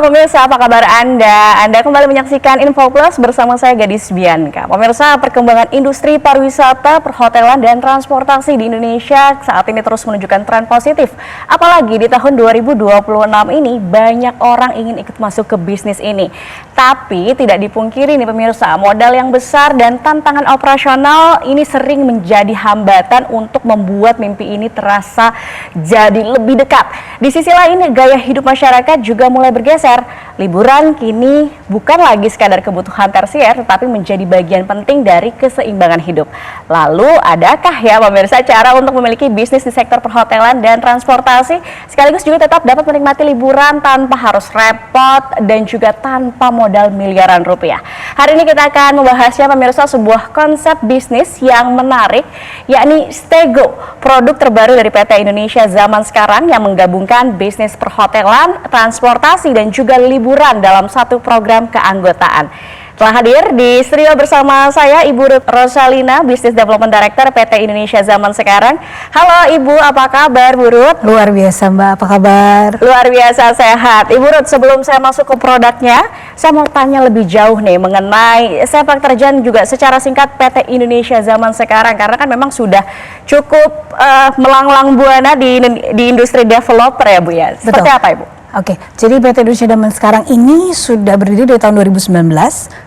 pemirsa, apa kabar Anda? Anda kembali menyaksikan Info Plus bersama saya Gadis Bianca. Pemirsa, perkembangan industri pariwisata, perhotelan, dan transportasi di Indonesia saat ini terus menunjukkan tren positif. Apalagi di tahun 2026 ini banyak orang ingin ikut masuk ke bisnis ini. Tapi tidak dipungkiri nih pemirsa, modal yang besar dan tantangan operasional ini sering menjadi hambatan untuk membuat mimpi ini terasa jadi lebih dekat. Di sisi lain, gaya hidup masyarakat juga mulai bergeser. Liburan kini bukan lagi sekadar kebutuhan tersier, tetapi menjadi bagian penting dari keseimbangan hidup. Lalu, adakah ya pemirsa cara untuk memiliki bisnis di sektor perhotelan dan transportasi, sekaligus juga tetap dapat menikmati liburan tanpa harus repot dan juga tanpa modal miliaran rupiah? Hari ini kita akan membahasnya pemirsa, sebuah konsep bisnis yang menarik, yakni Staygo, produk terbaru dari PT Indonesia Zaman Sekarang yang menggabungkan bisnis perhotelan, transportasi, dan juga liburan dalam satu program keanggotaan. Telah hadir di studio bersama saya Ibu Ruth Rosalina, Business Development Director PT Indonesia Zaman Sekarang. Halo Ibu, apa kabar Bu Ruth? Luar biasa Mbak, apa kabar? Luar biasa sehat. Ibu Ruth, sebelum saya masuk ke produknya, saya mau tanya lebih jauh nih mengenai sepak terjang juga secara singkat PT Indonesia Zaman Sekarang, karena kan memang sudah cukup melanglang buana di industri developer ya Bu ya. Seperti Betul. apa Ibu? Oke, jadi PT Indonesia Zaman Sekarang ini sudah berdiri dari tahun 2019.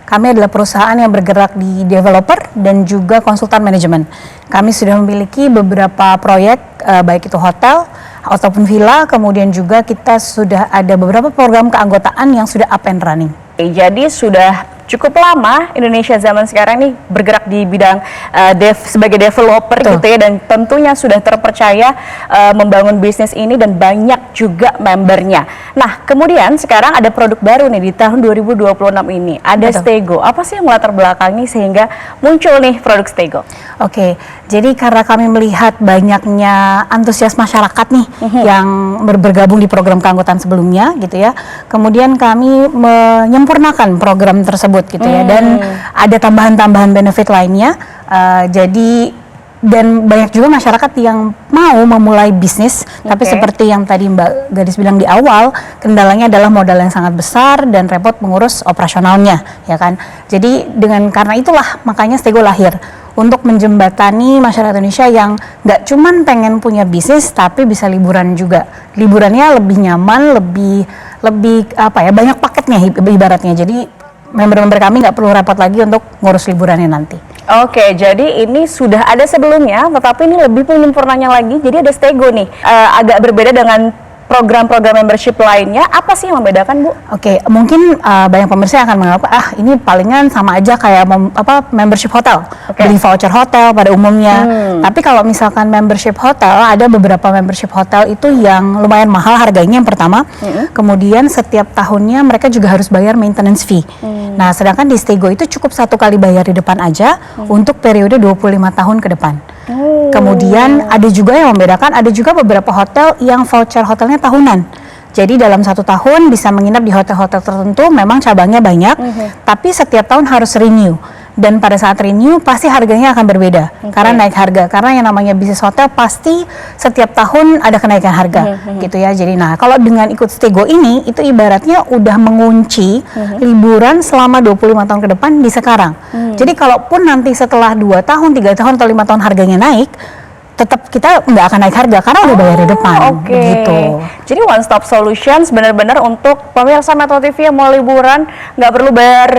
Kami adalah perusahaan yang bergerak di developer dan juga konsultan manajemen. Kami sudah memiliki beberapa proyek, baik itu hotel ataupun villa, kemudian juga kita sudah ada beberapa program keanggotaan yang sudah up and running. Jadi sudah cukup lama Indonesia Zaman Sekarang ini bergerak di bidang sebagai developer. Betul. Gitu ya, dan tentunya sudah terpercaya membangun bisnis ini dan banyak juga membernya. Nah, kemudian sekarang ada produk baru nih di tahun 2026 ini, ada Betul. Staygo. Apa sih yang melatar belakangi sehingga muncul nih produk Staygo? Oke, jadi karena kami melihat banyaknya antusias masyarakat nih yang bergabung di program keanggotaan sebelumnya gitu ya. Kemudian kami menyempurnakan program tersebut gitu ya, dan ada tambahan-tambahan benefit lainnya. Jadi dan banyak juga masyarakat yang mau memulai bisnis, tapi seperti yang tadi Mbak Gadis bilang di awal, kendalanya adalah modal yang sangat besar dan repot mengurus operasionalnya, ya kan. Jadi karena itulah makanya Staygo lahir untuk menjembatani masyarakat Indonesia yang nggak cuman pengen punya bisnis tapi bisa liburan juga. Liburannya lebih nyaman, lebih apa ya, banyak paketnya ibaratnya. Jadi member-member kami nggak perlu repot lagi untuk ngurus liburannya nanti. Oke, jadi ini sudah ada sebelumnya, tetapi ini lebih penyempurnanya lagi. Jadi ada Staygo nih, agak berbeda dengan program-program membership lainnya. Apa sih yang membedakan, Bu? Oke, mungkin banyak pemirsa akan menganggap ini palingan sama aja kayak membership hotel, beli voucher hotel pada umumnya. Tapi kalau misalkan membership hotel, ada beberapa membership hotel itu yang lumayan mahal harganya yang pertama. Kemudian setiap tahunnya mereka juga harus bayar maintenance fee. Nah, sedangkan di Staygo itu cukup satu kali bayar di depan aja untuk periode 25 tahun ke depan. Kemudian ada juga yang membedakan, ada juga beberapa hotel yang voucher hotelnya tahunan. Jadi dalam 1 tahun bisa menginap di hotel-hotel tertentu, memang cabangnya banyak, tapi setiap tahun harus renew. Dan pada saat renew pasti harganya akan berbeda, karena naik harga. Karena yang namanya bisnis hotel pasti setiap tahun ada kenaikan harga, gitu ya. Jadi kalau dengan ikut Staygo ini, itu ibaratnya udah mengunci liburan selama 25 tahun ke depan di sekarang. Jadi kalaupun nanti setelah 2 tahun, 3 tahun, atau 5 tahun harganya naik, tetap kita nggak akan naik harga karena udah bayar di depan, gitu. Jadi one stop solutions benar-benar untuk pemirsa Metro TV yang mau liburan, nggak perlu bayar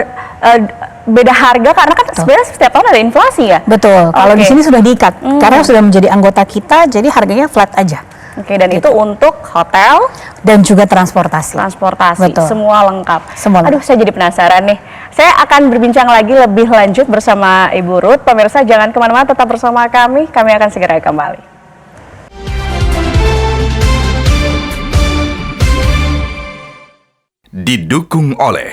beda harga karena kan sebenarnya setiap tahun ada inflasi ya. Betul. Kalau di sini sudah diikat karena sudah menjadi anggota kita, jadi harganya flat aja. Oke, dan itu untuk hotel dan juga transportasi. Betul. Semua lengkap. Semua lengkap. Aduh, saya jadi penasaran nih. Saya akan berbincang lagi lebih lanjut bersama Ibu Ruth. Pemirsa jangan kemana-mana, tetap bersama kami. Kami akan segera kembali. Didukung oleh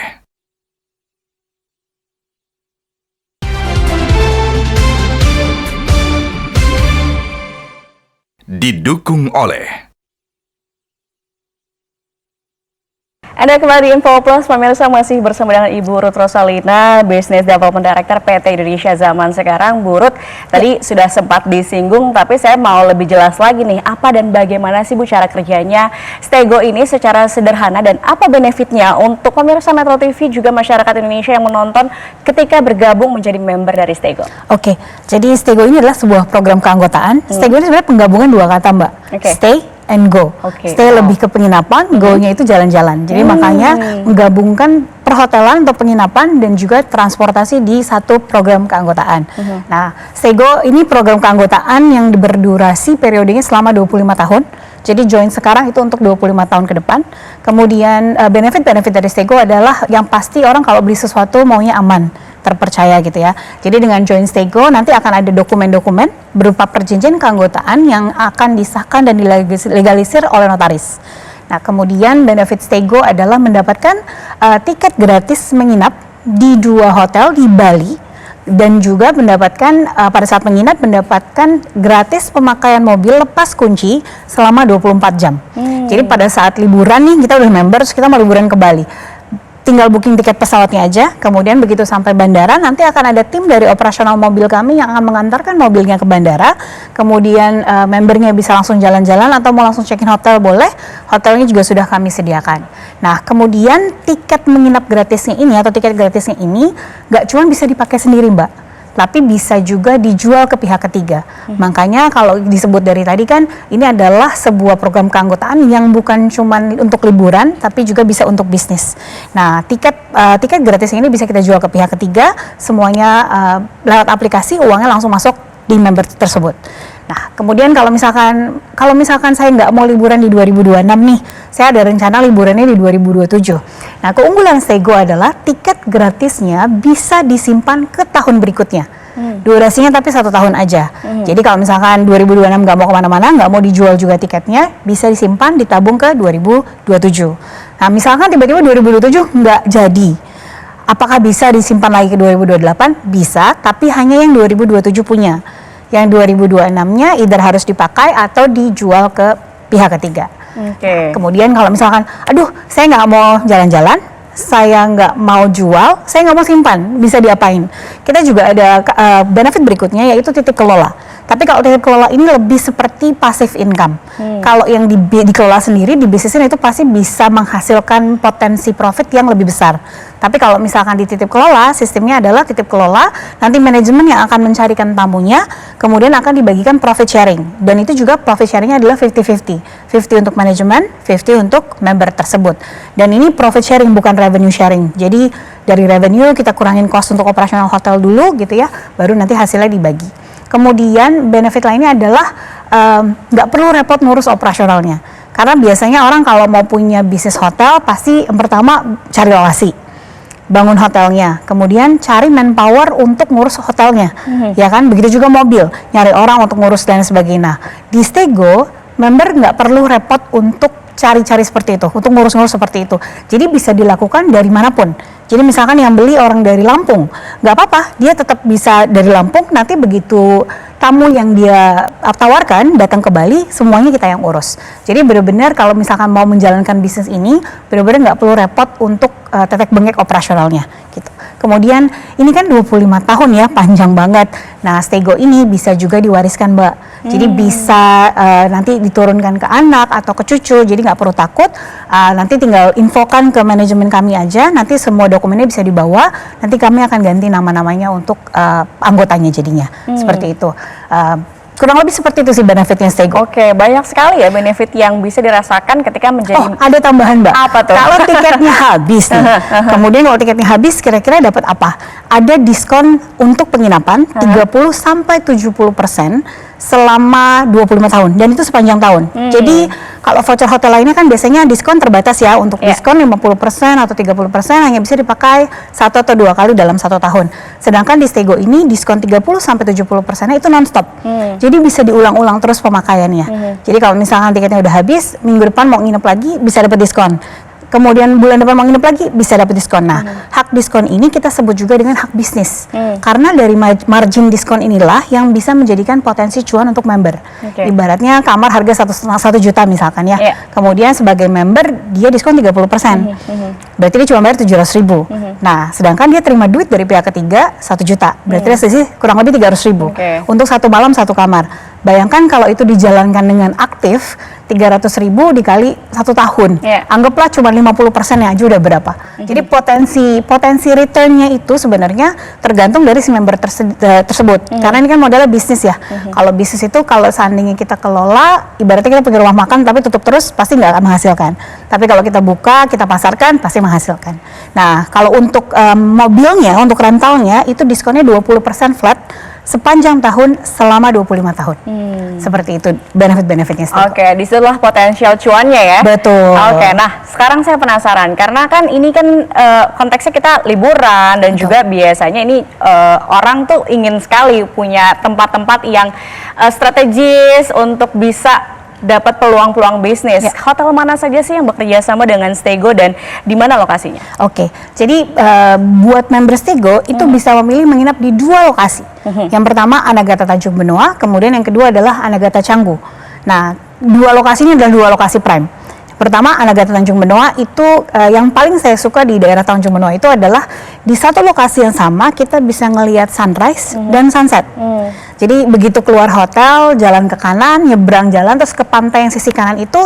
Anda kembali di Info Plus, pemirsa masih bersama dengan Ibu Ruth Rosalina, Business Development Director PT Indonesia Zaman Sekarang. Bu Ruth, tadi sudah sempat disinggung, tapi saya mau lebih jelas lagi nih, apa dan bagaimana sih Bu cara kerjanya Stego ini secara sederhana dan apa benefitnya untuk pemirsa Metro TV juga masyarakat Indonesia yang menonton ketika bergabung menjadi member dari Stego? Oke, jadi Stego ini adalah sebuah program keanggotaan. Stego ini sebenarnya penggabungan dua kata, Mbak. Stay and go. Stay lebih ke penginapan, go-nya itu jalan-jalan. Jadi makanya menggabungkan perhotelan atau penginapan dan juga transportasi di satu program keanggotaan. Nah, Stego ini program keanggotaan yang berdurasi periodenya selama 25 tahun. Jadi join sekarang itu untuk 25 tahun ke depan. Kemudian benefit-benefit dari Stego adalah yang pasti orang kalau beli sesuatu maunya aman, terpercaya gitu ya. Jadi dengan join Stego nanti akan ada dokumen-dokumen berupa perjanjian keanggotaan yang akan disahkan dan dilegalisir oleh notaris. Nah, kemudian benefit Stego adalah mendapatkan tiket gratis menginap di 2 hotel di Bali dan juga mendapatkan pada saat menginap mendapatkan gratis pemakaian mobil lepas kunci selama 24 jam. Jadi pada saat liburan nih kita udah member, terus kita mau liburan ke Bali. Tinggal booking tiket pesawatnya aja, kemudian begitu sampai bandara nanti akan ada tim dari operasional mobil kami yang akan mengantarkan mobilnya ke bandara, kemudian membernya bisa langsung jalan-jalan atau mau langsung check-in hotel boleh, hotelnya juga sudah kami sediakan. Nah, kemudian tiket menginap gratisnya ini atau tiket gratisnya ini nggak cuma bisa dipakai sendiri, Mbak, tapi bisa juga dijual ke pihak ketiga. Makanya kalau disebut dari tadi kan ini adalah sebuah program keanggotaan yang bukan cuma untuk liburan tapi juga bisa untuk bisnis. Nah, tiket gratis ini bisa kita jual ke pihak ketiga, semuanya lewat aplikasi, uangnya langsung masuk di member tersebut. Nah, kemudian kalau misalkan saya nggak mau liburan di 2026 nih, saya ada rencana liburannya di 2027. Nah, keunggulan Stego adalah tiket gratisnya bisa disimpan ke tahun berikutnya. Durasinya tapi 1 tahun aja. Jadi kalau misalkan 2026 nggak mau kemana-mana, nggak mau dijual juga tiketnya, bisa disimpan, ditabung ke 2027. Nah, misalkan tiba-tiba 2027 nggak jadi. Apakah bisa disimpan lagi ke 2028? Bisa, tapi hanya yang 2027 punya. Yang 2026-nya either harus dipakai atau dijual ke pihak ketiga. Kemudian kalau misalkan, aduh saya nggak mau jalan-jalan, saya nggak mau jual, saya nggak mau simpan, bisa diapain? Kita juga ada benefit berikutnya yaitu titip kelola. Tapi kalau titip kelola ini lebih seperti passive income. Kalau yang dikelola sendiri, dibisnisin itu pasti bisa menghasilkan potensi profit yang lebih besar. Tapi kalau misalkan dititip kelola, sistemnya adalah titip kelola, nanti manajemen yang akan mencarikan tamunya, kemudian akan dibagikan profit sharing. Dan itu juga profit sharingnya adalah 50-50. 50 untuk manajemen, 50 untuk member tersebut. Dan ini profit sharing bukan revenue sharing. Jadi dari revenue kita kurangin cost untuk operasional hotel dulu gitu ya, baru nanti hasilnya dibagi. Kemudian benefit lainnya adalah nggak perlu repot ngurus operasionalnya. Karena biasanya orang kalau mau punya bisnis hotel pasti yang pertama cari lokasi, bangun hotelnya, kemudian cari manpower untuk ngurus hotelnya, ya kan? Begitu juga mobil, nyari orang untuk ngurus dan sebagainya. Nah, di Stego member nggak perlu repot untuk cari-cari seperti itu, untuk ngurus-ngurus seperti itu. Jadi bisa dilakukan dari manapun. Jadi misalkan yang beli orang dari Lampung, nggak apa-apa, dia tetap bisa dari Lampung, nanti begitu tamu yang dia tawarkan datang ke Bali, semuanya kita yang urus. Jadi benar-benar kalau misalkan mau menjalankan bisnis ini, benar-benar nggak perlu repot untuk tetek bengek operasionalnya gitu. Kemudian ini kan 25 tahun ya, panjang banget. Nah, Stego ini bisa juga diwariskan, Mbak. Jadi bisa nanti diturunkan ke anak atau ke cucu, jadi nggak perlu takut. Nanti tinggal infokan ke manajemen kami aja, nanti semua dokumennya bisa dibawa, nanti kami akan ganti nama-namanya untuk anggotanya jadinya. Seperti itu. Kurang lebih seperti itu sih benefitnya Stego. Oke, banyak sekali ya benefit yang bisa dirasakan ketika menjadi... Oh, ada tambahan, Mbak. Apa tuh? Kalau tiketnya habis nih, kemudian kalau tiketnya habis, kira-kira dapat apa? Ada diskon untuk penginapan 30-70% selama 25 tahun, dan itu sepanjang tahun. Jadi kalau voucher hotel lainnya kan biasanya diskon terbatas ya, untuk diskon 50% atau 30% hanya bisa dipakai 1 atau 2 kali dalam 1 tahun. Sedangkan di Stego ini diskon 30-70% itu non-stop. Jadi bisa diulang-ulang terus pemakaiannya. Jadi kalau misalkan tiketnya udah habis, minggu depan mau nginep lagi bisa dapat diskon. kemudian bulan depan mau nginep lagi bisa dapat diskon. Nah, hak diskon ini kita sebut juga dengan hak bisnis. Karena dari margin diskon inilah yang bisa menjadikan potensi cuan untuk member. Ibaratnya kamar harga 1,5 juta misalkan ya. Kemudian sebagai member dia diskon 30%. Berarti dia cuma bayar 700.000. Nah, sedangkan dia terima duit dari pihak ketiga 1 juta. Berarti dia kurang lebih 300.000 untuk satu malam satu kamar. Bayangkan kalau itu dijalankan dengan aktif, 300.000 dikali 1 tahun. Anggaplah cuma 50%-nya aja udah berapa. Jadi potensi return-nya itu sebenarnya tergantung dari si member tersebut. Karena ini kan modalnya bisnis ya. Kalau bisnis itu kalau seandainya kita kelola, ibaratnya kita punya rumah makan tapi tutup terus pasti nggak akan menghasilkan. Tapi kalau kita buka, kita pasarkan pasti menghasilkan. Nah, kalau untuk mobilnya, untuk rentalnya itu diskonnya 20% flat sepanjang tahun selama 25 tahun. Seperti itu benefit-benefitnya. Oke, disitulah potensial cuannya ya. Betul. Oke, nah sekarang saya penasaran karena kan ini kan konteksnya kita liburan dan juga biasanya ini orang tuh ingin sekali punya tempat-tempat yang strategis untuk bisa dapat peluang-peluang bisnis. Hotel mana saja sih yang bekerja sama dengan Staygo dan di mana lokasinya? Oke, jadi buat member Staygo itu bisa memilih menginap di 2 lokasi. Yang pertama Anagata Tanjung Benoa, kemudian yang kedua adalah Anagata Canggu. Nah, 2 lokasi ini adalah 2 lokasi prime. Pertama, Anagata Tanjung Benoa itu yang paling saya suka di daerah Tanjung Benoa itu adalah di satu lokasi yang sama kita bisa ngelihat sunrise dan sunset. Jadi begitu keluar hotel, jalan ke kanan, nyebrang jalan, terus ke pantai yang sisi kanan itu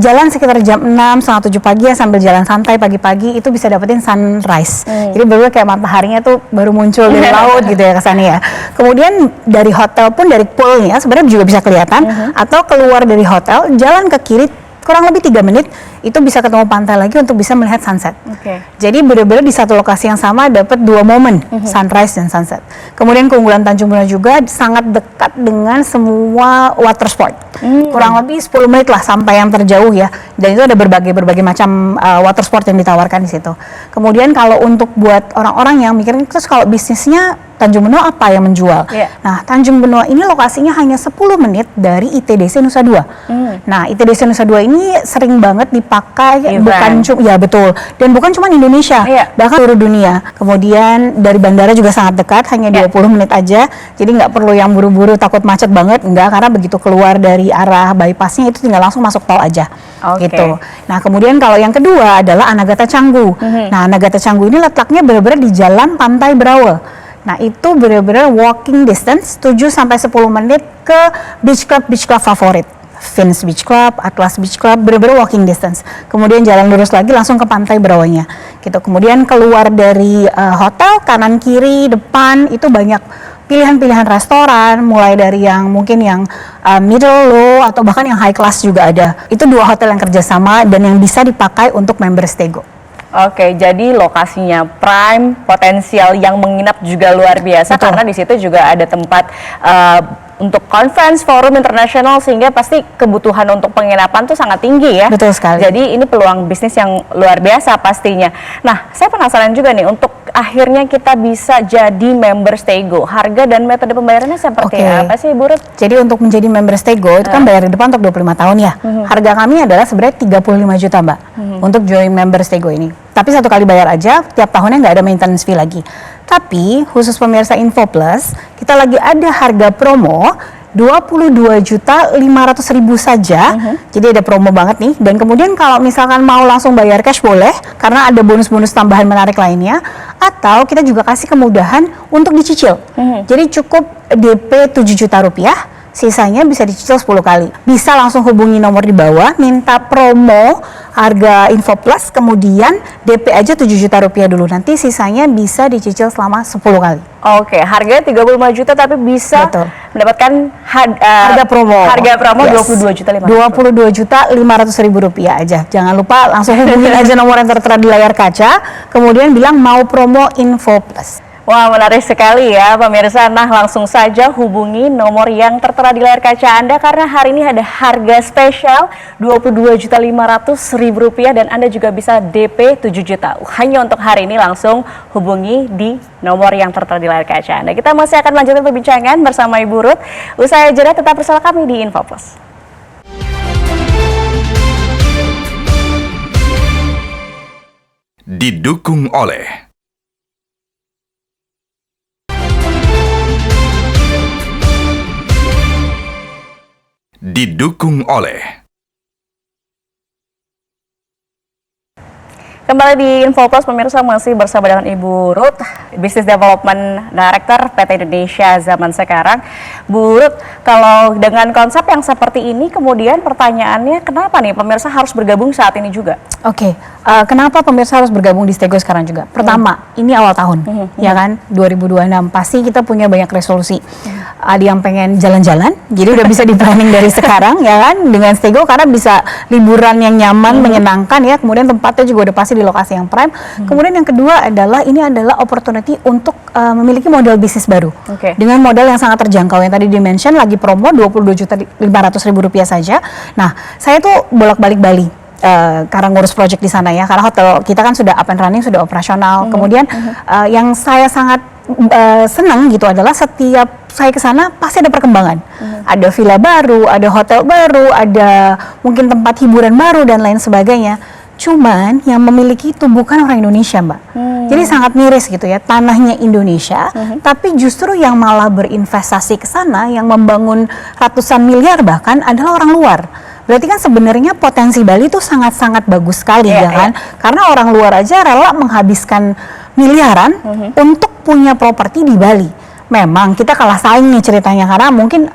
jalan sekitar jam 6, setengah 7 pagi ya, sambil jalan santai pagi-pagi itu bisa dapetin sunrise. Jadi bener-bener kayak mataharinya tuh baru muncul dari laut gitu ya kesannya ya. Kemudian dari hotel pun, dari poolnya sebenarnya juga bisa kelihatan, atau keluar dari hotel, jalan ke kiri kurang lebih 3 menit itu bisa ketemu pantai lagi untuk bisa melihat sunset. Jadi benar-benar di satu lokasi yang sama dapat 2 momen, sunrise dan sunset. Kemudian keunggulan Tanjung Benoa juga sangat dekat dengan semua water sport. Kurang lebih 10 menit lah sampai yang terjauh ya. Dan itu ada berbagai macam water sport yang ditawarkan di situ. Kemudian kalau untuk buat orang-orang yang mikirin terus kalau bisnisnya Tanjung Benoa apa yang menjual? Nah, Tanjung Benoa ini lokasinya hanya 10 menit dari ITDC Nusa Dua. Nah, ITDC Nusa Dua ini sering banget dipakai bukan bukan cuma Indonesia, bahkan seluruh dunia. Kemudian dari bandara juga sangat dekat, hanya 20 menit aja. Jadi nggak perlu yang buru-buru takut macet banget, enggak, karena begitu keluar dari arah bypassnya itu tinggal langsung masuk tol aja. Gitu. Nah, kemudian kalau yang kedua adalah Anagata Canggu. Nah, Anagata Canggu ini letaknya benar-benar di jalan Pantai Brawe. Nah, itu benar-benar walking distance 7-10 menit ke beach club favorit. Vince Beach Club, Atlas Beach Club, benar-benar walking distance. Kemudian jalan lurus lagi langsung ke pantai Brawanya. Gitu. Kemudian keluar dari hotel, kanan kiri, depan itu banyak pilihan-pilihan restoran, mulai dari yang mungkin yang middle low atau bahkan yang high class juga ada. Itu 2 hotel yang kerjasama dan yang bisa dipakai untuk member Staygo. Oke, jadi lokasinya prime, potensial yang menginap juga luar biasa. Karena di situ juga ada tempat untuk conference, forum internasional, sehingga pasti kebutuhan untuk penginapan tuh sangat tinggi ya. Betul sekali. Jadi ini peluang bisnis yang luar biasa pastinya. Nah, saya penasaran juga nih untuk akhirnya kita bisa jadi member Staygo. Harga dan metode pembayarannya seperti apa sih, Bu Ruth? Jadi untuk menjadi member Staygo itu kan bayar di depan untuk 25 tahun ya. Harga kami adalah sebenarnya 35 juta, Mbak, untuk join member Staygo ini. Tapi 1 kali bayar aja, tiap tahunnya nggak ada maintenance fee lagi. Tapi khusus pemirsa Info Plus, kita lagi ada harga promo 22.500.000 saja. Jadi ada promo banget nih. Dan kemudian kalau misalkan mau langsung bayar cash boleh, karena ada bonus-bonus tambahan menarik lainnya. Atau kita juga kasih kemudahan untuk dicicil. Jadi cukup DP 7 juta rupiah. Sisanya bisa dicicil 10 kali. Bisa langsung hubungi nomor di bawah, minta promo harga Info Plus, kemudian DP aja 7 juta rupiah dulu. Nanti sisanya bisa dicicil selama 10 kali. Oke, harganya 35 juta tapi bisa mendapatkan harga promo. Harga promo 22.500.000 rupiah aja. Jangan lupa langsung hubungin aja nomor yang tertera di layar kaca, kemudian bilang mau promo Info Plus. Wah, menarik sekali ya pemirsa. Nah, langsung saja hubungi nomor yang tertera di layar kaca Anda karena hari ini ada harga spesial Rp22.500.000 dan Anda juga bisa DP 7 juta. Hanya untuk hari ini langsung hubungi di nomor yang tertera di layar kaca Anda. Kita masih akan melanjutkan perbincangan bersama Ibu Ruth. Usai jeda tetap bersama kami di Info Plus. Didukung oleh Kembali di Info Plus, pemirsa, masih bersama dengan Ibu Ruth, Business Development Director PT Indonesia Zaman Sekarang. Bu Ruth, kalau dengan konsep yang seperti ini, kemudian pertanyaannya kenapa nih pemirsa harus bergabung saat ini juga? Oke, kenapa pemirsa harus bergabung di Stego sekarang juga? Pertama, ini awal tahun, ya kan, 2026. Pasti kita punya banyak resolusi. Ada yang pengen jalan-jalan, jadi udah bisa di-planning dari sekarang, ya kan, dengan Stego, karena bisa liburan yang nyaman, menyenangkan, ya. Kemudian tempatnya juga udah pasti di lokasi yang prime. Kemudian yang kedua adalah ini adalah opportunity untuk memiliki modal bisnis baru. Dengan modal yang sangat terjangkau, yang tadi di-mention lagi promo 22.500.000 rupiah saja. Nah, saya tuh bolak-balik Bali. Karena ngurus project di sana, ya, karena hotel kita kan sudah up and running, sudah operasional. Kemudian yang saya sangat senang gitu adalah setiap saya ke sana pasti ada perkembangan. Ada villa baru, ada hotel baru, ada mungkin tempat hiburan baru dan lain sebagainya. Cuman yang memiliki itu bukan orang Indonesia, Mbak. Jadi sangat miris gitu ya, tanahnya Indonesia, tapi justru yang malah berinvestasi ke sana, yang membangun ratusan miliar bahkan adalah orang luar. Berarti kan sebenarnya potensi Bali itu sangat-sangat bagus sekali, ya kan? Karena orang luar aja rela menghabiskan miliaran untuk punya properti di Bali. Memang kita kalah saing nih ceritanya, karena mungkin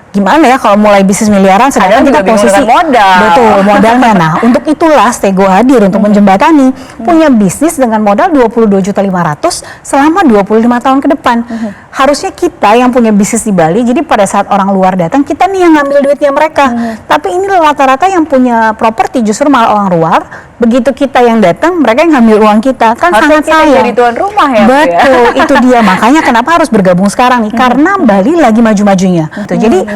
gimana ya kalau mulai bisnis miliaran, sedangkan kita posisi modal. Betul, modalnya. Nah, untuk itulah Stego hadir untuk menjembatani punya bisnis dengan modal 22.500.000 selama 25 tahun ke depan. Harusnya kita yang punya bisnis di Bali, jadi pada saat orang luar datang, kita nih yang ngambil duitnya mereka. Tapi ini rata-rata yang punya properti justru malah orang luar. Begitu kita yang datang, mereka yang ngambil uang kita. Kan sangat sayang. Jadi tuan rumah, ya, betul, itu dia. Makanya kenapa harus bergabung sekarang nih? Karena Bali lagi maju-majunya. Jadi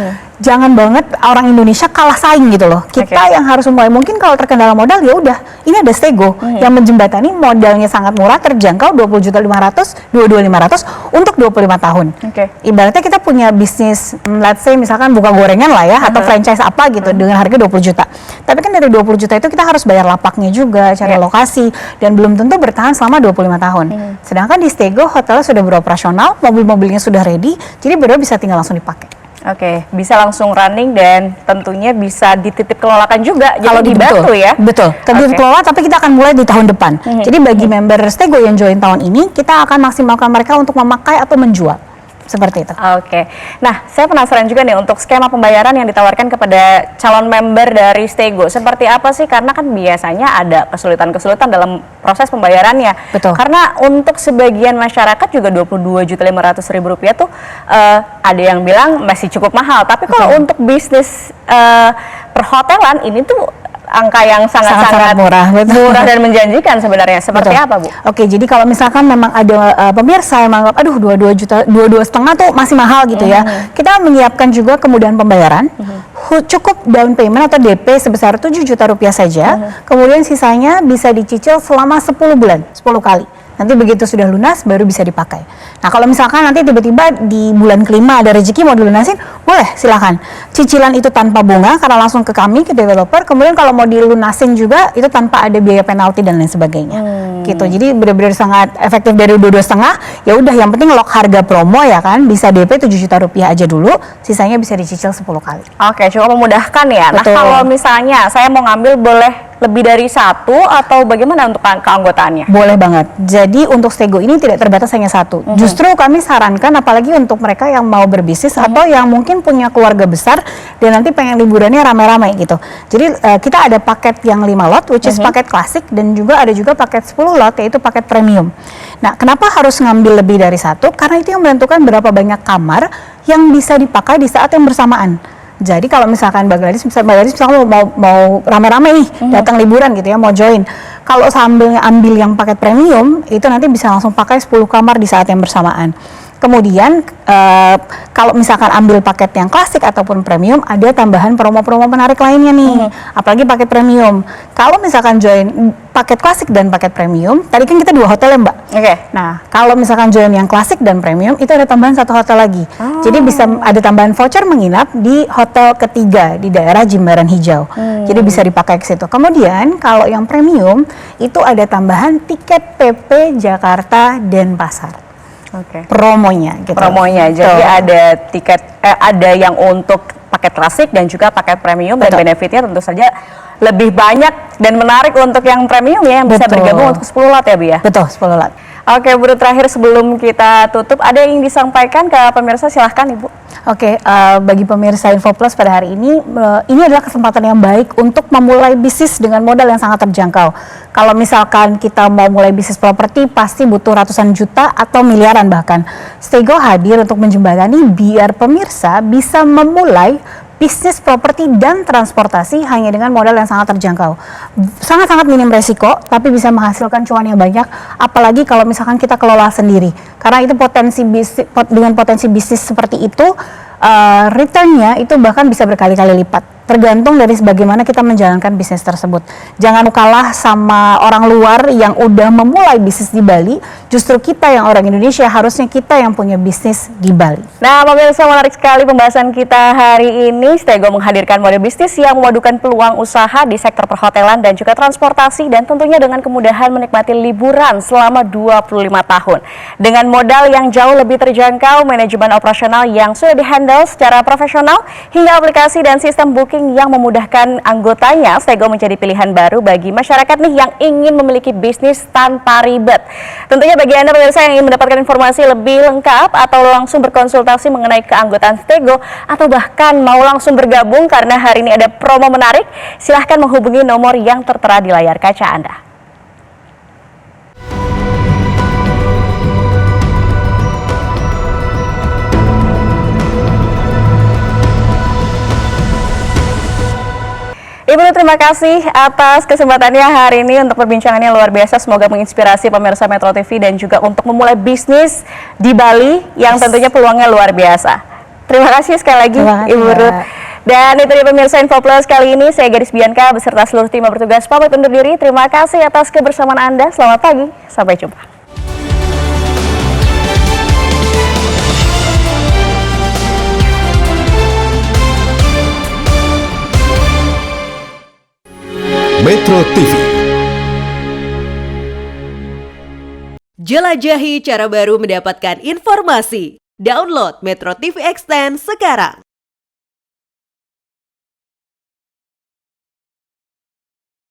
jangan banget orang Indonesia kalah saing gitu loh. Kita yang harus mulai. Mungkin kalau terkendala modal, ya udah, ini ada Stego yang menjembatani, modalnya sangat murah, terjangkau, 22.500 untuk 25 tahun. Ibaratnya kita punya bisnis, let's say misalkan buka gorengan lah ya, atau franchise apa gitu dengan harga 20 juta. Tapi kan dari 20 juta itu kita harus bayar lapaknya juga, cari lokasi, dan belum tentu bertahan selama 25 tahun. Sedangkan di Stego hotelnya sudah beroperasional, mobil-mobilnya sudah ready, jadi benar bisa tinggal langsung dipakai. Bisa langsung running dan tentunya bisa dititip kelolakan juga. Kalau dibantu, ya. Betul. Dititip kelola, tapi kita akan mulai di tahun depan. Jadi bagi member Stego yang join tahun ini, kita akan maksimalkan mereka untuk memakai atau menjual. Seperti itu. Nah, saya penasaran juga nih untuk skema pembayaran yang ditawarkan kepada calon member dari Stego. Seperti apa sih? Karena kan biasanya ada kesulitan-kesulitan dalam proses pembayarannya. Betul. Karena untuk sebagian masyarakat juga 22.500.000 rupiah tuh ada yang bilang masih cukup mahal. Tapi kalau untuk bisnis perhotelan ini tuh angka yang sangat-sangat murah dan menjanjikan sebenarnya. Seperti apa, Bu? Oke, jadi kalau misalkan memang ada pemirsa yang menganggap, 22,5 tuh masih mahal gitu ya. Kita menyiapkan juga kemudahan pembayaran. Cukup down payment atau DP sebesar 7 juta rupiah saja. Kemudian sisanya bisa dicicil selama 10 bulan, 10 kali. Nanti begitu sudah lunas baru bisa dipakai. Nah, kalau misalkan nanti tiba-tiba di bulan kelima ada rezeki mau dilunasin, boleh, silakan. Cicilan itu tanpa bunga karena langsung ke kami, ke developer. Kemudian kalau mau dilunasin juga itu tanpa ada biaya penalti dan lain sebagainya. Gitu. Jadi benar-benar sangat efektif dari 22,5. Ya udah, yang penting lock harga promo, ya kan. Bisa DP 7 juta rupiah aja dulu, sisanya bisa dicicil 10 kali. Cukup memudahkan ya. Betul. Nah, kalau misalnya saya mau ngambil, boleh lebih dari satu atau bagaimana untuk keanggotaannya? Boleh banget. Jadi untuk Stego ini tidak terbatas hanya satu. Justru kami sarankan, apalagi untuk mereka yang mau berbisnis atau yang mungkin punya keluarga besar dan nanti pengen liburannya rame-rame gitu. Jadi kita ada paket yang 5 lot, which is paket klasik, dan juga ada juga paket 10 lot, yaitu paket premium. Nah, kenapa harus ngambil lebih dari satu? Karena itu yang menentukan berapa banyak kamar yang bisa dipakai di saat yang bersamaan. Jadi kalau misalkan Mbak Gladys misalkan mau rame-rame nih datang liburan gitu ya, mau join. Kalau sambil ambil yang paket premium, itu nanti bisa langsung pakai 10 kamar di saat yang bersamaan. Kemudian kalau misalkan ambil paket yang klasik ataupun premium, ada tambahan promo-promo menarik lainnya nih. Apalagi paket premium. Kalau misalkan join paket klasik dan paket premium, tadi kan kita 2 hotel ya Mbak. Oke. Nah, kalau misalkan join yang klasik dan premium, itu ada tambahan 1 hotel lagi. Jadi bisa ada tambahan voucher menginap di hotel ketiga di daerah Jimbaran Hijau. Jadi bisa dipakai ke situ. Kemudian kalau yang premium itu ada tambahan tiket PP Jakarta Denpasar. Oke. Promonya gitu. Promonya, jadi Betul. ada tiket, ada yang untuk paket klasik dan juga paket premium, dan Betul. benefitnya tentu saja lebih banyak dan menarik untuk yang premium ya, yang bisa Betul. bergabung untuk 10 lot ya Bu ya. Betul, 10 lot. Oke Bu, terakhir sebelum kita tutup, ada yang disampaikan ke pemirsa, silahkan Ibu. Oke, bagi pemirsa Info Plus pada hari ini adalah kesempatan yang baik untuk memulai bisnis dengan modal yang sangat terjangkau. Kalau misalkan kita mau mulai bisnis properti, pasti butuh ratusan juta atau miliaran bahkan. Stego hadir untuk menjembatani biar pemirsa bisa memulai bisnis properti dan transportasi hanya dengan modal yang sangat terjangkau. Sangat-sangat minim resiko, tapi bisa menghasilkan cuan yang banyak, apalagi kalau misalkan kita kelola sendiri. Karena itu dengan potensi bisnis seperti itu, returnnya itu bahkan bisa berkali-kali lipat. Tergantung dari bagaimana kita menjalankan bisnis tersebut. Jangan kalah sama orang luar yang udah memulai bisnis di Bali. Justru kita yang orang Indonesia, harusnya kita yang punya bisnis di Bali. Nah pemirsa, menarik sekali pembahasan kita hari ini. Stego menghadirkan model bisnis yang memadukan peluang usaha di sektor perhotelan dan juga transportasi, dan tentunya dengan kemudahan menikmati liburan selama 25 tahun. Dengan modal yang jauh lebih terjangkau, manajemen operasional yang sudah dihandle secara profesional, hingga aplikasi dan sistem booking yang memudahkan anggotanya, Stego menjadi pilihan baru bagi masyarakat nih yang ingin memiliki bisnis tanpa ribet. Tentunya bagi Anda pemirsa yang ingin mendapatkan informasi lebih lengkap atau langsung berkonsultasi mengenai keanggotaan Stego, atau bahkan mau langsung bergabung karena hari ini ada promo menarik, silahkan menghubungi nomor yang tertera di layar kaca Anda. Ibu, terima kasih atas kesempatannya hari ini untuk perbincangannya luar biasa. Semoga menginspirasi pemirsa Metro TV dan juga untuk memulai bisnis di Bali yang tentunya peluangnya luar biasa. Terima kasih sekali lagi Ibu Ruth. Dan itu dia pemirsa Info Plus kali ini. Saya Gadis Bianca beserta seluruh tim bertugas pamit undur diri. Terima kasih atas kebersamaan Anda. Selamat pagi, sampai jumpa. Metro TV. Jelajahi cara baru mendapatkan informasi. Download Metro TV Extend sekarang.